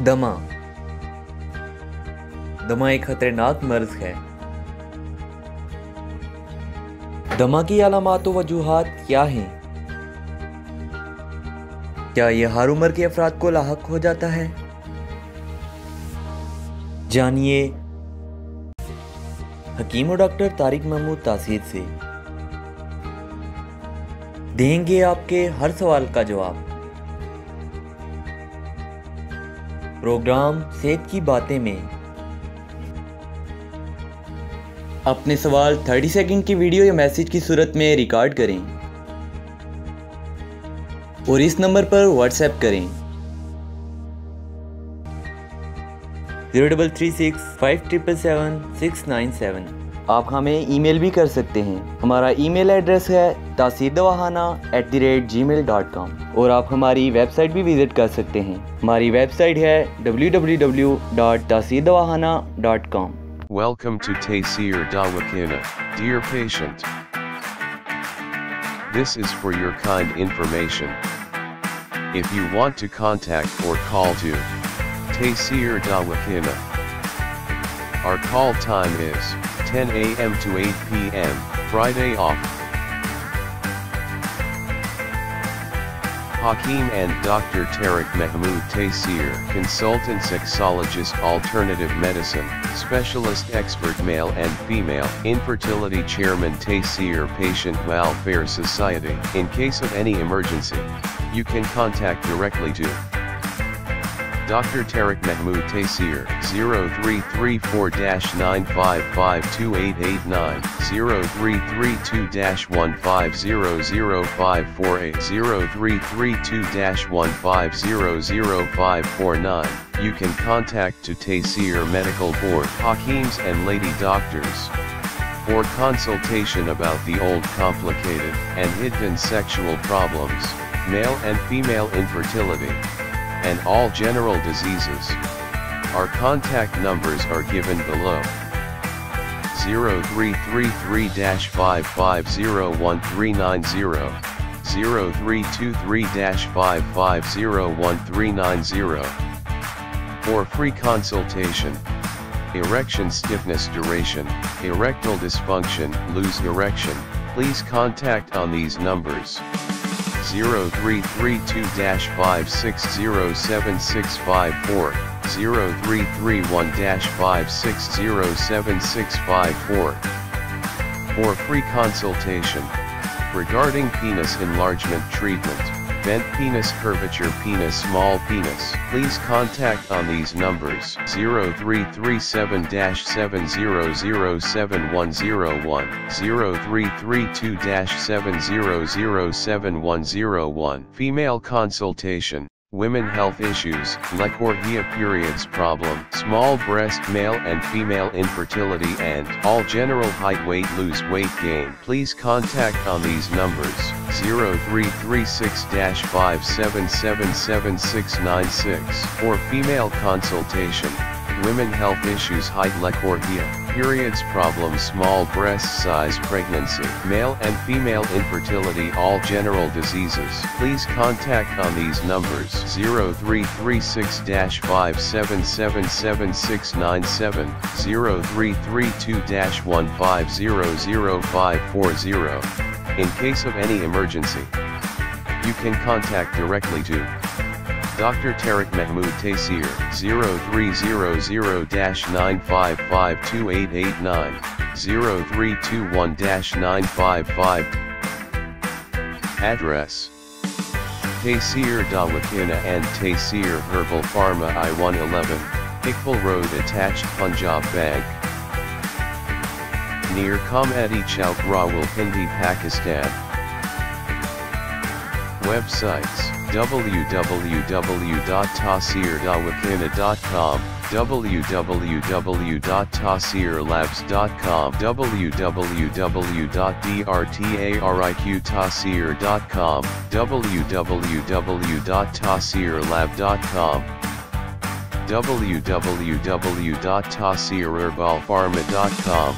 दमा। दमा एक खतरनाक मर्ज है। दमा की अलामात व वजूहात क्या हैं? क्या यह हर उम्र के अफराद को लाहक हो जाता है? जानिए हकीम और डॉक्टर तारिक महमूद तासीर से। देंगे आपके हर सवाल का जवाब। प्रोग्राम सेहत की बातें में अपने सवाल 30 सेकंड की वीडियो या मैसेज की सूरत में रिकॉर्ड करें और इस नंबर पर व्हाट्सएप करें 0336577697। आप हमें ईमेल भी कर सकते हैं। हमारा ईमेल एड्रेस है taseerdawakhana@gmail.com और आप हमारी वेबसाइट भी विजिट कर सकते हैं। हमारी वेबसाइट है www.taseerdawakhana.com। Welcome to Taseer DawaKhana, dear patient. This is for your kind information. If you want to contact or call to Taseer DawaKhana, our call time is 10 a.m. to 8 p.m., Friday off. Hakeem and Dr. Tarik Mahmood Taseer, consultant sexologist, alternative medicine, specialist expert male and female, infertility chairman Taseer Patient Welfare Society. In case of any emergency, you can contact directly to Dr. Tarik Mahmood Taseer, 0334-9552889, 0332-1500548, 0332-1500549. You can contact to Taseer Medical Board, Hakeems and Lady Doctors, for consultation about the old complicated and hidden sexual problems, male and female infertility, and all general diseases. Our contact numbers are given below. 0333-5501390, 0323-5501390. For free consultation. Erection stiffness duration, erectile dysfunction, loose erection, please contact on these numbers. 0332-5607654, 0331-5607654. For free consultation. Regarding penis enlargement treatment, bent penis, curvature penis, small penis, please contact on these numbers. 0337-7007101, 0332-7007101. Female consultation, women health issues, lecourhea, periods problem, small breast, male and female infertility, and all general height, weight, lose weight gain. Please contact on these numbers. 0336-5777696. For female consultation, women health issues, height, lecourhea, periods problem, small breast size, pregnancy, male and female infertility, all general diseases. Please contact on these numbers. 0336-5777697, 0332-1500540. In case of any emergency, you can contact directly to Dr. Tarik Mahmood Taseer, 0300-9552889, 0321-955. Address: Taseer DawaKhana and Taseer Herbal Pharma, I-111, Iqbal Road, attached, Punjab Bank, near Comedy Chowk, Rawalpindi, Pakistan. Websites: www.taseerdawakhana.com, www.taseerlabs.com, www.drtariqtaseer.com, www.taseerlab.com, www.taseerherbalpharma.com.